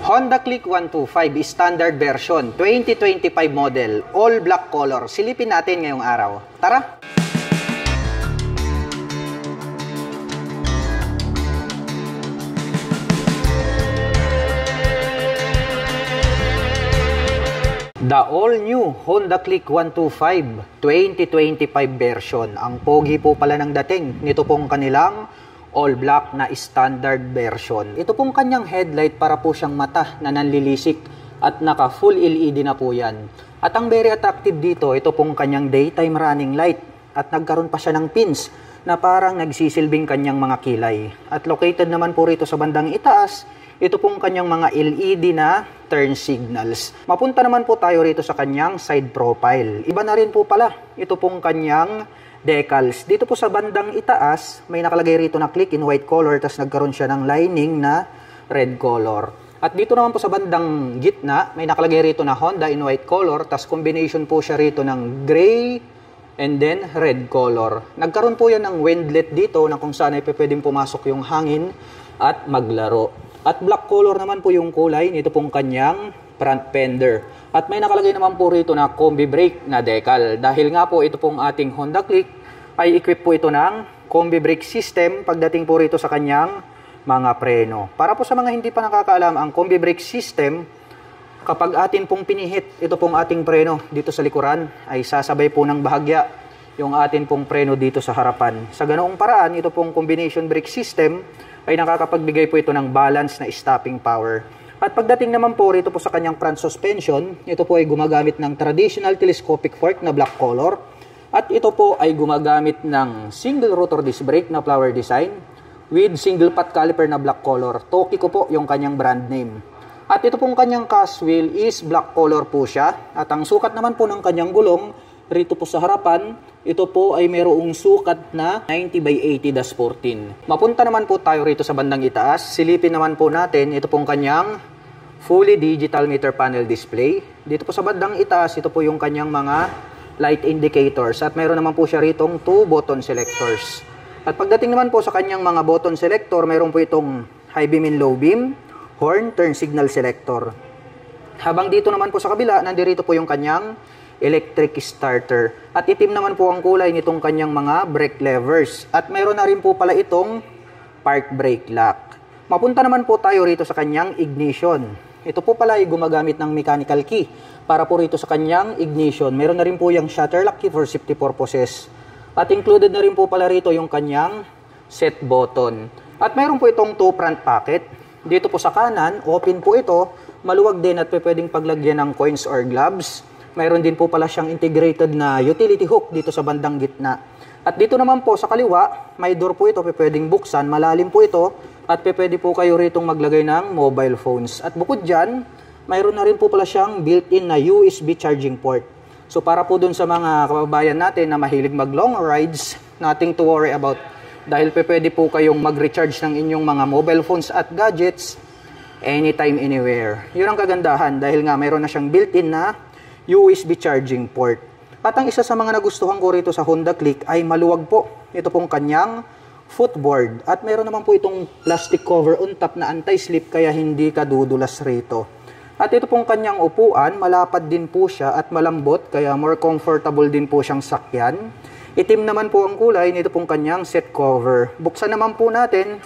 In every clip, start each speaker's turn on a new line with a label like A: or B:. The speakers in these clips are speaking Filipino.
A: Honda Click 125 standard version, 2025 model, all black color. Silipin natin ngayong araw. Tara! The all-new Honda Click 125 2025 version. Ang pogi po pala ng dating. Nito pong kanilang all-black na standard version. Ito pong kanyang headlight para po siyang mata na nanlilisik at naka-full LED na po yan. At ang very attractive dito, ito pong kanyang daytime running light. At nagkaroon pa siya ng pins na parang nagsisilbing kanyang mga kilay. At located naman po rito sa bandang itaas, ito pong kanyang mga LED na turn signals. Mapunta naman po tayo rito sa kanyang side profile. Iba na rin po pala. Ito pong kanyang decals. Dito po sa bandang itaas, may nakalagay rito na click in white color, tapos nagkaroon siya ng lining na red color. At dito naman po sa bandang gitna, may nakalagay rito na Honda in white color, tapos combination po siya rito ng gray and then red color. Nagkaroon po yan ng windlet dito na kung saan ay pwedeng pumasok yung hangin at maglaro. At black color naman po yung kulay nito pong kanyang front fender. At may nakalagay naman po rito na combi brake na decal. Dahil nga po ito pong ating Honda Click ay equip po ito ng combi brake system pagdating po rito sa kanyang mga preno. Para po sa mga hindi pa nakakaalam, ang combi brake system, kapag atin pong pinihit ito pong ating preno dito sa likuran, ay sasabay po ng bahagya yung atin pong preno dito sa harapan. Sa ganoong paraan, ito pong combination brake system ay nakakapagbigay po ito ng balance na stopping power. At pagdating naman po rito po sa kanyang front suspension, ito po ay gumagamit ng traditional telescopic fork na black color. At ito po ay gumagamit ng single rotor disc brake na flower design with single pot caliper na black color. Tokiko po yung kanyang brand name. At ito pong kanyang cast wheel is black color po siya. At ang sukat naman po ng kanyang gulong rito po sa harapan, ito po ay mayroong sukat na 90/80-14. Mapunta naman po tayo rito sa bandang itaas. Silipin naman po natin ito pong kanyang fully digital meter panel display. Dito po sa bandang itaas, ito po yung kanyang mga light indicators. At mayroon naman po siya ritong 2 button selectors. At pagdating naman po sa kanyang mga button selector, mayroon po itong high beam and low beam, horn, turn signal selector. Habang dito naman po sa kabila, nandirito po yung kanyang electric starter. At itim naman po ang kulay nitong kanyang mga brake levers. At mayroon na rin po pala itong park brake lock. Mapunta naman po tayo rito sa kanyang ignition. Ito po pala ay gumagamit ng mechanical key para po rito sa kanyang ignition. Mayroon na rin po yung shutter lock key for safety purposes. At included na rin po pala rito yung kanyang set button. At mayroon po itong 2 front pocket. Dito po sa kanan, open po ito. Maluwag din at pwedeng paglagyan ng coins or gloves. Mayroon din po pala siyang integrated na utility hook dito sa bandang gitna. At dito naman po sa kaliwa, may door po ito, pwedeng buksan, malalim po ito, at pwede po kayo ritong maglagay ng mobile phones. At bukod dyan, mayroon na rin po pala siyang built-in na USB charging port. So para po dun sa mga kababayan natin na mahilig mag long rides, nothing to worry about. Dahil pwede po kayong mag-recharge ng inyong mga mobile phones at gadgets anytime, anywhere. Yun ang kagandahan dahil nga mayroon na siyang built-in na USB charging port. At ang isa sa mga nagustuhan ko rito sa Honda Click ay maluwag po. Ito pong kanyang footboard. At meron naman po itong plastic cover on top na anti-slip kaya hindi ka dudulas rito. At ito pong kanyang upuan, malapad din po siya at malambot kaya more comfortable din po siyang sakyan. Itim naman po ang kulay nito pong kanyang seat cover. Buksan naman po natin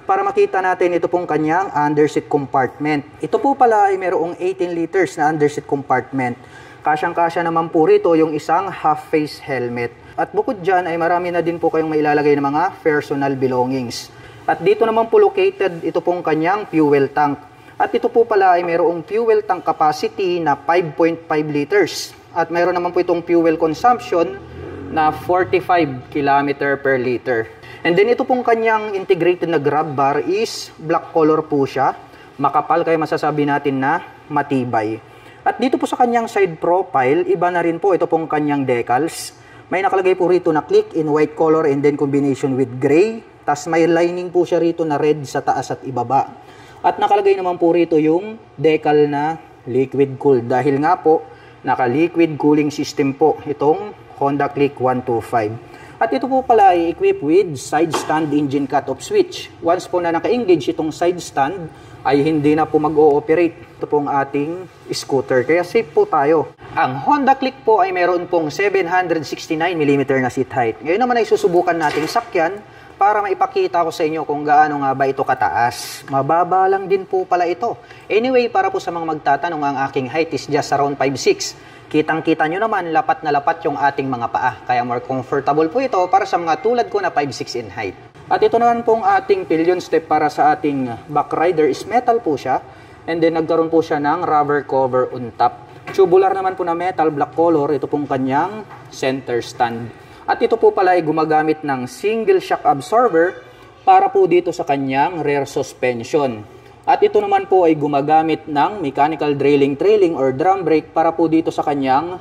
A: para makita natin ito pong kanyang underseat compartment. Ito po pala ay mayroong 18 liters na underseat compartment. Kasyang-kasya naman po rito yung isang half-face helmet. At bukod dyan ay marami na din po kayong mailalagay ng mga personal belongings. At dito naman po located ito pong kanyang fuel tank. At ito po pala ay mayroong fuel tank capacity na 5.5 liters. At mayroon naman po itong fuel consumption na 45 km per liter. And then ito pong kanyang integrated na grab bar is black color po siya. Makapal kaya masasabi natin na matibay. At dito po sa kanyang side profile, iba na rin po ito pong kanyang decals. May nakalagay po rito na click in white color and then combination with gray. Tas may lining po siya rito na red sa taas at ibaba. At nakalagay naman po rito yung decal na liquid cooled. Dahil nga po, naka-liquid cooling system po itong Honda Click 125. At ito po pala ay equipped with side stand engine cut-off switch. Once po na naka-engage itong side stand, ay hindi na po mag-ooperate ito pong ating scooter. Kaya safe po tayo. Ang Honda Click po ay meron pong 769mm na seat height. Ngayon naman ay susubukan nating sakyan para maipakita ko sa inyo kung gaano nga ba ito kataas. Mababa lang din po pala ito. Anyway, para po sa mga magtatanong, ang aking height is just around 5'6". Kitang-kita nyo naman, lapat na lapat yung ating mga paa. Kaya more comfortable po ito para sa mga tulad ko na 5'6" in height. At ito naman pong ating pillion step para sa ating back rider is metal po siya. And then nagkaroon po siya ng rubber cover on top. Tubular naman po na metal, black color. Ito pong kanyang center stand. At ito po pala ay gumagamit ng single shock absorber para po dito sa kanyang rear suspension. At ito naman po ay gumagamit ng mechanical trailing or drum brake para po dito sa kanyang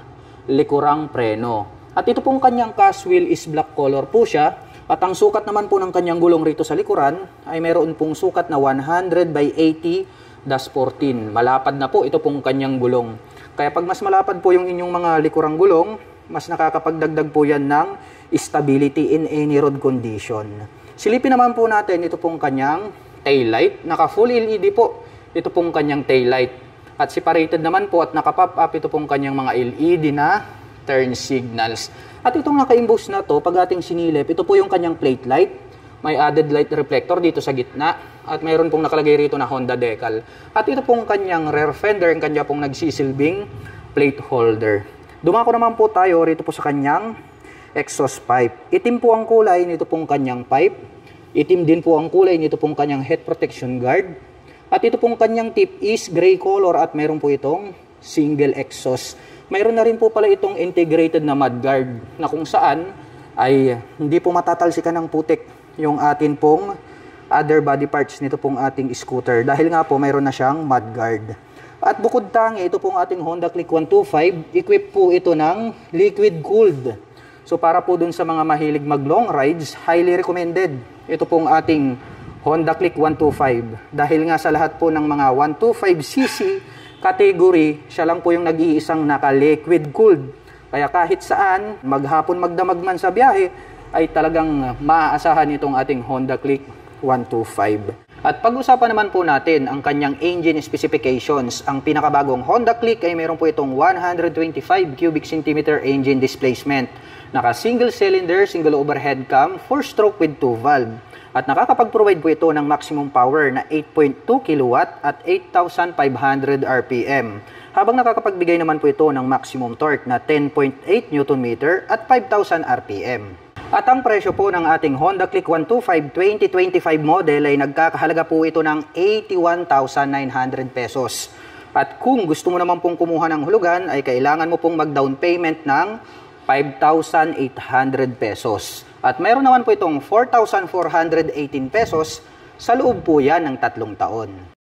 A: likurang preno. At ito pong kanyang cast wheel is black color po siya. At ang sukat naman po ng kanyang gulong rito sa likuran ay meron pong sukat na 100/80-14. Malapad na po ito pong kanyang gulong. Kaya pag mas malapad po yung inyong mga likurang gulong, mas nakakapagdagdag po yan ng stability in any road condition. Silipin naman po natin ito pong kanyang taillight. Naka full LED po ito pong kanyang taillight. At separated naman po at naka-pop up ito pong kanyang mga LED na turn signals. At itong naka-imbus na to, pag ating sinilip, ito po yung kanyang plate light. May added light reflector dito sa gitna. At mayroon pong nakalagay rito na Honda decal. At ito pong kanyang rear fender, ang kanya pong nagsisilbing plate holder. Dumako naman po tayo rito po sa kanyang exhaust pipe. Itim po ang kulay nito pong kanyang pipe. Itim din po ang kulay nito pong kanyang head protection guard. At ito pong kanyang tip is gray color at mayroon po itong single exhaust. Mayroon na rin po pala itong integrated na mudguard na kung saan ay hindi po matatalsikan ng putik yung atin pong other body parts nito pong ating scooter. Dahil nga po mayroon na siyang mudguard. At bukod tangi, ito pong ating Honda Click 125, equipped po ito ng liquid cooled. So para po dun sa mga mahilig mag long rides, highly recommended. Ito pong ating Honda Click 125. Dahil nga sa lahat po ng mga 125cc category, siya lang po yung nag-iisang naka-liquid cooled. Kaya kahit saan, maghapon magdamag man sa biyahe, ay talagang maaasahan itong ating Honda Click 125. At pag-usapan naman po natin ang kanyang engine specifications. Ang pinakabagong Honda Click ay meron po itong 125 cubic centimeter engine displacement. Naka single cylinder, single overhead cam, 4-stroke with 2 valve. At nakakapag-provide po ito ng maximum power na 8.2 kW at 8,500 RPM. Habang nakakapagbigay naman po ito ng maximum torque na 10.8 Nm at 5,000 RPM. At ang presyo po ng ating Honda Click 125 2025 model ay nagkakahalaga po ito ng 81,900 pesos. At kung gusto mo naman pong kumuha ng hulugan ay kailangan mo pong mag-down payment ng 5,800 pesos. At mayroon naman po itong 4,418 pesos sa loob po yan ng 3 taon.